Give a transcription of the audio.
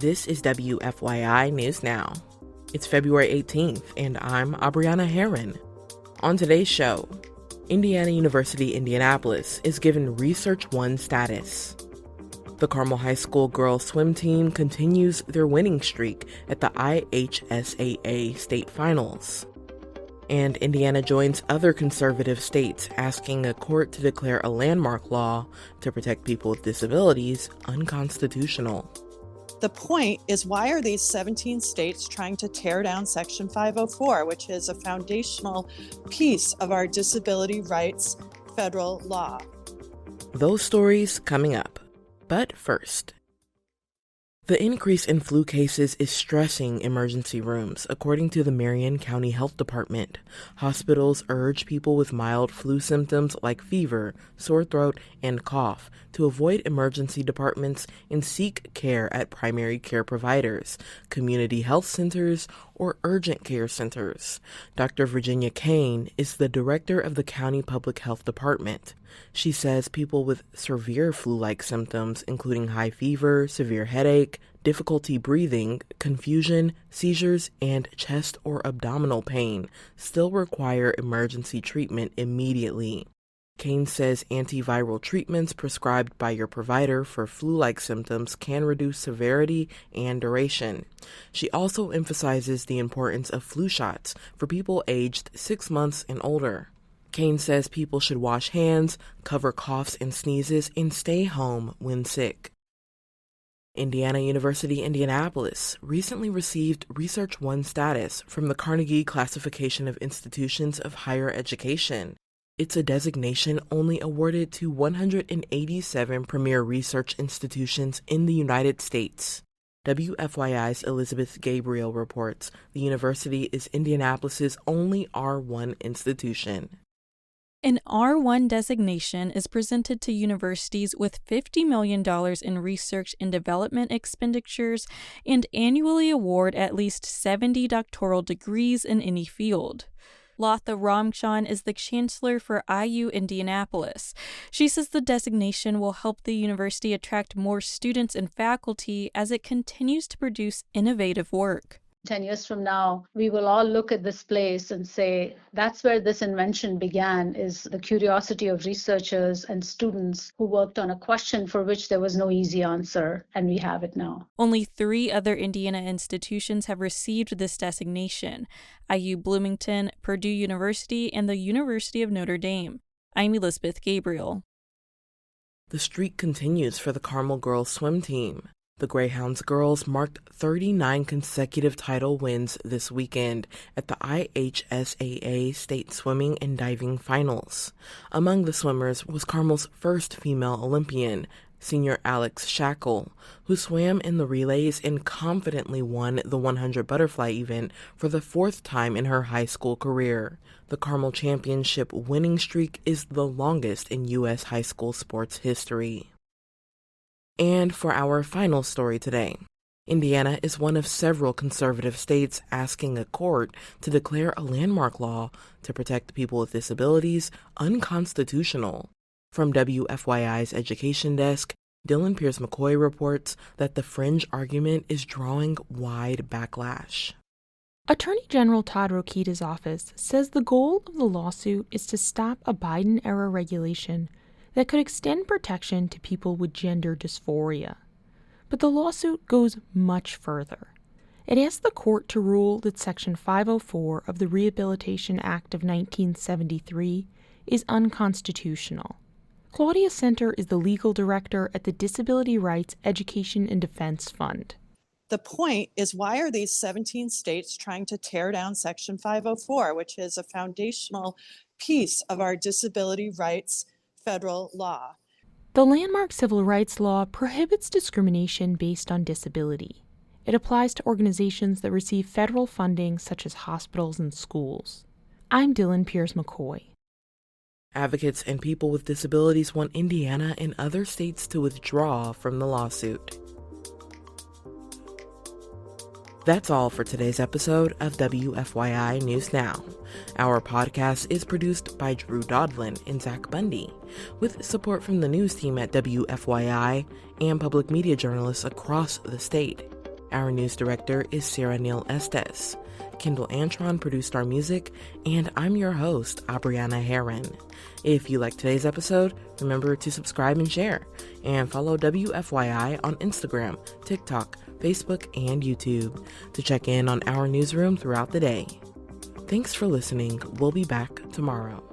This is WFYI News Now. It's February 18th, and I'm Abriana Herron. On today's show, Indiana University Indianapolis is given Research 1 status. The Carmel High School girls swim team continues their winning streak at the IHSAA state finals. And Indiana joins other conservative states asking a court to declare a landmark law to protect people with disabilities unconstitutional. The point is, why are these 17 states trying to tear down Section 504, which is a foundational piece of our disability rights federal law? Those stories coming up. But first, the increase in flu cases is stressing emergency rooms, according to the Marion County Health Department. Hospitals urge people with mild flu symptoms like fever, sore throat, and cough to avoid emergency departments and seek care at primary care providers, community health centers, or urgent care centers. Dr. Virginia Kane is the director of the County Public Health Department. She says people with severe flu-like symptoms, including high fever, severe headache, difficulty breathing, confusion, seizures, and chest or abdominal pain, still require emergency treatment immediately. Kane says antiviral treatments prescribed by your provider for flu-like symptoms can reduce severity and duration. She also emphasizes the importance of flu shots for people aged 6 months and older. Kane says people should wash hands, cover coughs and sneezes, and stay home when sick. Indiana University Indianapolis recently received Research 1 status from the Carnegie Classification of Institutions of Higher Education. It's a designation only awarded to 187 premier research institutions in the United States. WFYI's Elizabeth Gabriel reports the university is Indianapolis's only R1 institution. An R1 designation is presented to universities with $50 million in research and development expenditures and annually award at least 70 doctoral degrees in any field. Latha Ramchan is the chancellor for IU Indianapolis. She says the designation will help the university attract more students and faculty as it continues to produce innovative work. 10 years from now, we will all look at this place and say, that's where this invention began, is the curiosity of researchers and students who worked on a question for which there was no easy answer, and we have it now. Only 3 other Indiana institutions have received this designation: IU Bloomington, Purdue University, and the University of Notre Dame. I'm Elizabeth Gabriel. The streak continues for the Carmel girls swim team. The Greyhounds girls marked 39 consecutive title wins this weekend at the IHSAA State Swimming and Diving Finals. Among the swimmers was Carmel's first female Olympian, senior Alex Shackle, who swam in the relays and confidently won the 100 butterfly event for the 4th time in her high school career. The Carmel championship winning streak is the longest in U.S. high school sports history. And for our final story today, Indiana is one of several conservative states asking a court to declare a landmark law to protect people with disabilities unconstitutional. From WFYI's Education Desk, Dylan Pierce-McCoy reports that the fringe argument is drawing wide backlash. Attorney General Todd Rokita's office says the goal of the lawsuit is to stop a Biden-era regulation that could extend protection to people with gender dysphoria. But the lawsuit goes much further. It asks the court to rule that Section 504 of the Rehabilitation Act of 1973 is unconstitutional. Claudia Center is the legal director at the Disability Rights Education and Defense Fund. The point is, why are these 17 states trying to tear down Section 504, which is a foundational piece of our disability rights federal law? The landmark civil rights law prohibits discrimination based on disability. It applies to organizations that receive federal funding, such as hospitals and schools. I'm Dylan Pierce-McCoy. Advocates and people with disabilities want Indiana and other states to withdraw from the lawsuit. That's all for today's episode of WFYI News Now. Our podcast is produced by Drew Daudelin and Zach Bundy, with support from the news team at WFYI and public media journalists across the state. Our news director is Sarah Neal-Estes. Kendall Antron produced our music, and I'm your host, Abriana Herron. If you liked today's episode, remember to subscribe and share, and follow WFYI on Instagram, TikTok, Facebook, and YouTube to check in on our newsroom throughout the day. Thanks for listening. We'll be back tomorrow.